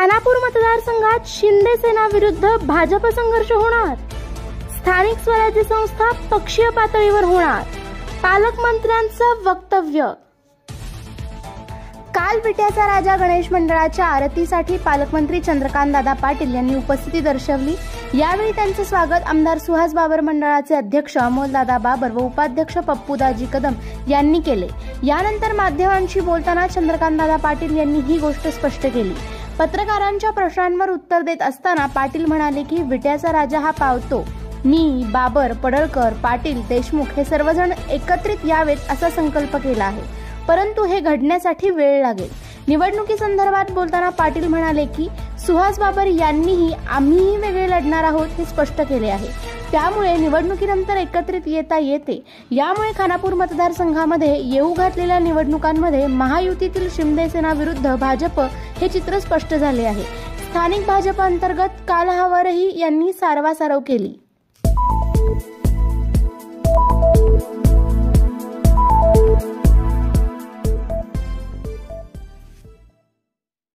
खानापूर मतदारसंघात शिंदे सेना विरुद्ध भाजप संघर्ष होणार। स्थानिक स्वराज्य संस्था पक्षीय पातळीवर होणार। पालकमंत्र्यांचं वक्तव्य। काल विट्याचा राजा गणेश मंडळाच्या आरतीसाठी पालकमंत्री चंद्रकांतदादा पाटील यांनी उपस्थिती दर्शवली। यावेळी त्यांचे स्वागत आमदार सुहास बाबर मंडळाचे अध्यक्ष अमोलदादा बाबर व उपाध्यक्ष पप्पूदाजी कदम यांनी केले। यानंतर माध्यमांशी बोलताना चंद्रकांतदादा पाटील यांनी ही गोष्ट स्पष्ट केली। पत्रकारांच्या प्रश्नांवर उत्तर देत असताना पाटील म्हणाले की विट्याचा राजा हा पावतो। मी, बाबर, पडळकर, पाटील, देशमुख हे सर्वजण एकत्रित यावेत असा संकल्प केला आहे, परंतु हे घडण्यासाठी वेळ लागेल। निवडणुकीसंदर्भात बोलताना पाटील म्हणाले की सुहास बाबर यांनीही आम्हीही वेगळे लढणार आहोत हे स्पष्ट केले आहे, त्यामुळे निवडणुकीनंतर एकत्रित येता येते। यामुळे खानापूर मतदारसंघामध्ये येऊ घातलेल्या निवडणुकांमध्ये महायुतीतील शिंदे सेना विरुद्ध भाजप हे चित्र स्पष्ट झाले आहे। स्थानिक भाजप अंतर्गत काल हवारही यांनी सारवासारव केली।